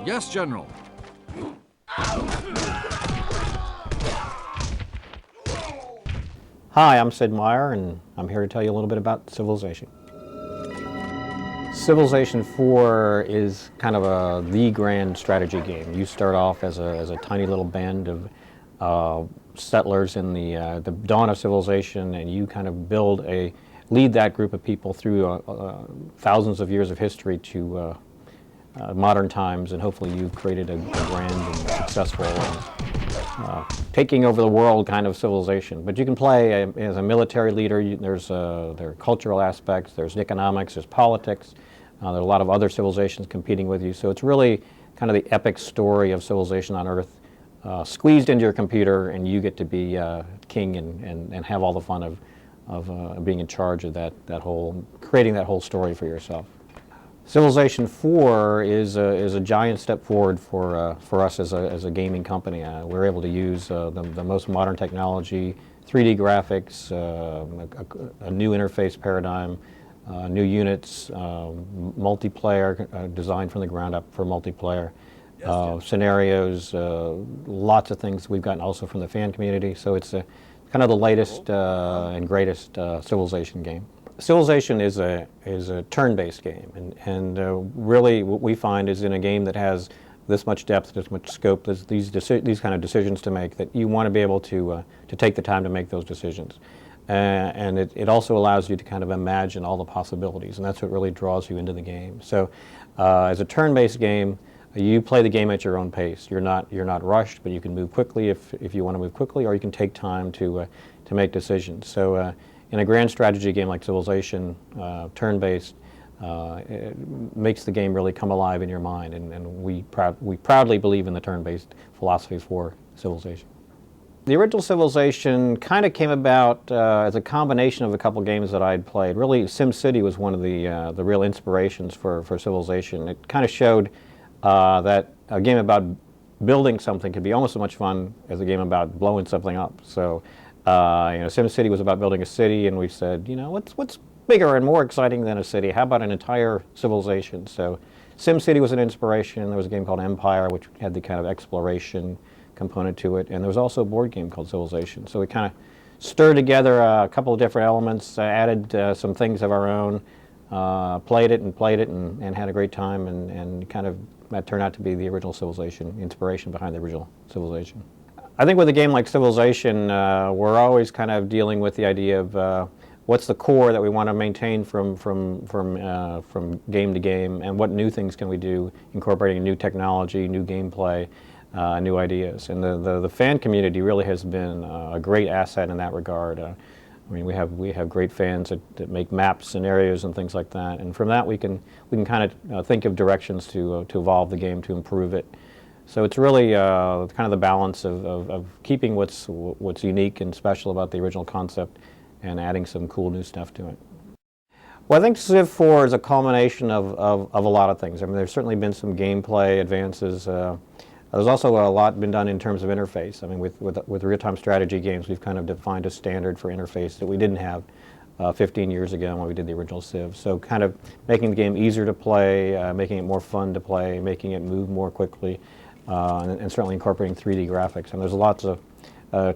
Yes, General. Hi, I'm Sid Meier, and I'm here to tell you a little bit about Civilization. Civilization 4 is kind of the grand strategy game. You start off as a tiny little band of settlers in the dawn of civilization, and you kind of lead that group of people through thousands of years of history to modern times, and hopefully you've created a grand and successful taking over the world kind of civilization. But you can play as a military leader. There are cultural aspects, there's economics, there's politics. There are a lot of other civilizations competing with you. So it's really kind of the epic story of civilization on Earth squeezed into your computer, and you get to be king and have all the fun of being in charge of creating that whole story for yourself. Civilization 4 is a giant step forward for us as a gaming company. We're able to use the most modern technology, 3D graphics, a new interface paradigm, new units, multiplayer designed from the ground up for multiplayer, scenarios, lots of things we've gotten also from the fan community. So it's kind of the latest and greatest Civilization game. Civilization is a turn-based game, and really what we find is in a game that has this much depth, this much scope, these kind of decisions to make, that you want to be able to take the time to make those decisions. And it also allows you to kind of imagine all the possibilities, and that's what really draws you into the game. So as a turn-based game, you play the game at your own pace. You're not rushed, but you can move quickly if you want to move quickly, or you can take time to make decisions. So in a grand strategy game like Civilization, turn-based, it makes the game really come alive in your mind, and we proudly believe in the turn-based philosophy for Civilization. The original Civilization kind of came about as a combination of a couple games that I'd played. Really, SimCity was one of the real inspirations for Civilization. It kind of showed that a game about building something could be almost as much fun as a game about blowing something up. So, SimCity was about building a city, and we said, what's bigger and more exciting than a city? How about an entire civilization? So, SimCity was an inspiration. There was a game called Empire, which had the kind of exploration component to it, and there was also a board game called Civilization. So we kind of stirred together a couple of different elements, added some things of our own, played it and had a great time, and kind of that turned out to be the original Civilization, inspiration behind the original Civilization. I think with a game like Civilization, we're always kind of dealing with the idea of what's the core that we want to maintain from game to game, and what new things can we do, incorporating new technology, new gameplay, new ideas. And the fan community really has been a great asset in that regard. I mean, we have great fans that make maps, scenarios, and things like that. And from that, we can kind of think of directions to evolve the game, to improve it. So it's really kind of the balance of keeping what's unique and special about the original concept, and adding some cool new stuff to it. Well, I think Civ 4 is a culmination of a lot of things. I mean, there's certainly been some gameplay advances. There's also a lot been done in terms of interface. I mean, with real-time strategy games, we've kind of defined a standard for interface that we didn't have 15 years ago when we did the original Civ. So kind of making the game easier to play, making it more fun to play, making it move more quickly, and certainly incorporating 3D graphics. And there's lots of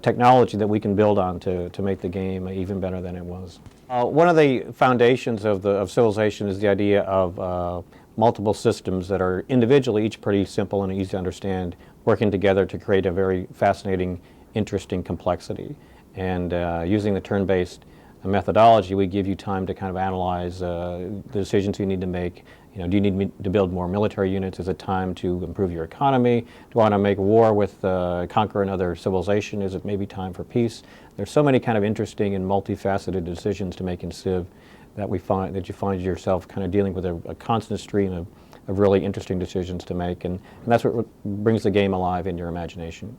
technology that we can build on to make the game even better than it was. One of the foundations of Civilization is the idea of multiple systems that are individually each pretty simple and easy to understand, working together to create a very fascinating, interesting complexity. And using the turn-based methodology, we give you time to kind of analyze the decisions you need to make. Do you need to build more military units? Is it time to improve your economy? Do you want to make war with, conquer another civilization? Is it maybe time for peace? There's so many kind of interesting and multifaceted decisions to make in Civ that you find yourself kind of dealing with a constant stream of really interesting decisions to make, and that's what brings the game alive in your imagination.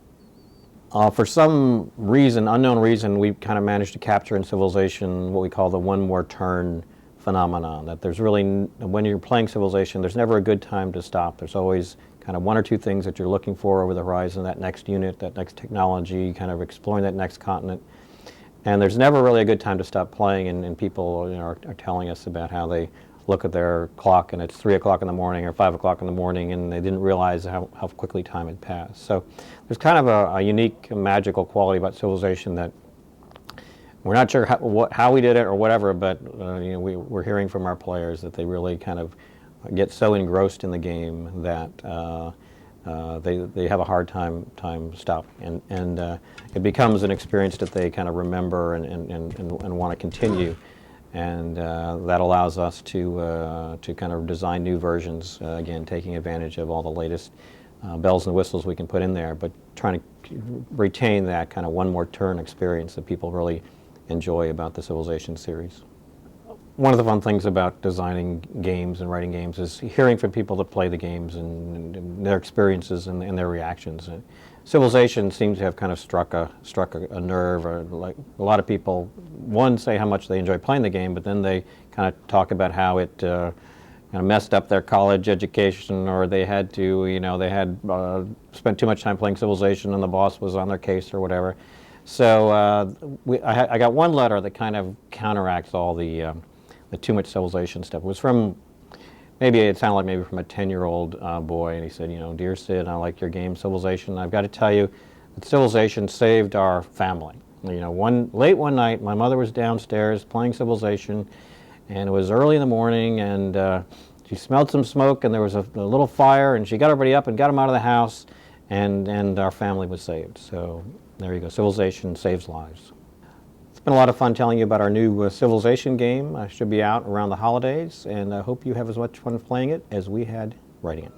For some reason, unknown reason, we kind of managed to capture in Civilization what we call the one more turn phenomenon, that there's really, when you're playing Civilization, there's never a good time to stop. There's always kind of one or two things that you're looking for over the horizon, that next unit, that next technology, kind of exploring that next continent. And there's never really a good time to stop playing, and people are telling us about how they look at their clock and it's 3 o'clock in the morning or 5 o'clock in the morning, and they didn't realize how quickly time had passed. So there's kind of a unique magical quality about Civilization that we're not sure how we did it or whatever, but you know, we're hearing from our players that they really kind of get so engrossed in the game that they have a hard time stopping, and it becomes an experience that they kind of remember and want to continue, and that allows us to kind of design new versions, again taking advantage of all the latest bells and whistles we can put in there, but trying to retain that kind of one more turn experience that people really enjoy about the Civilization series. One of the fun things about designing games and writing games is hearing from people that play the games and their experiences and their reactions. Civilization seems to have kind of struck a nerve. Or like a lot of people, one, say how much they enjoy playing the game, but then they kind of talk about how it kind of messed up their college education, or they had to, you know, they had spent too much time playing Civilization and the boss was on their case or whatever. So I got one letter that kind of counteracts all the too much Civilization stuff. It was from, maybe it sounded like maybe from a 10-year-old boy, and he said, you know, "Dear Sid, I like your game Civilization. I've got to tell you that Civilization saved our family. You know, late one night, my mother was downstairs playing Civilization, and it was early in the morning, and she smelled some smoke, and there was a little fire, and she got everybody up and got them out of the house, and our family was saved." So there you go. Civilization saves lives. It's been a lot of fun telling you about our new Civilization game. It should be out around the holidays, and I hope you have as much fun playing it as we had writing it.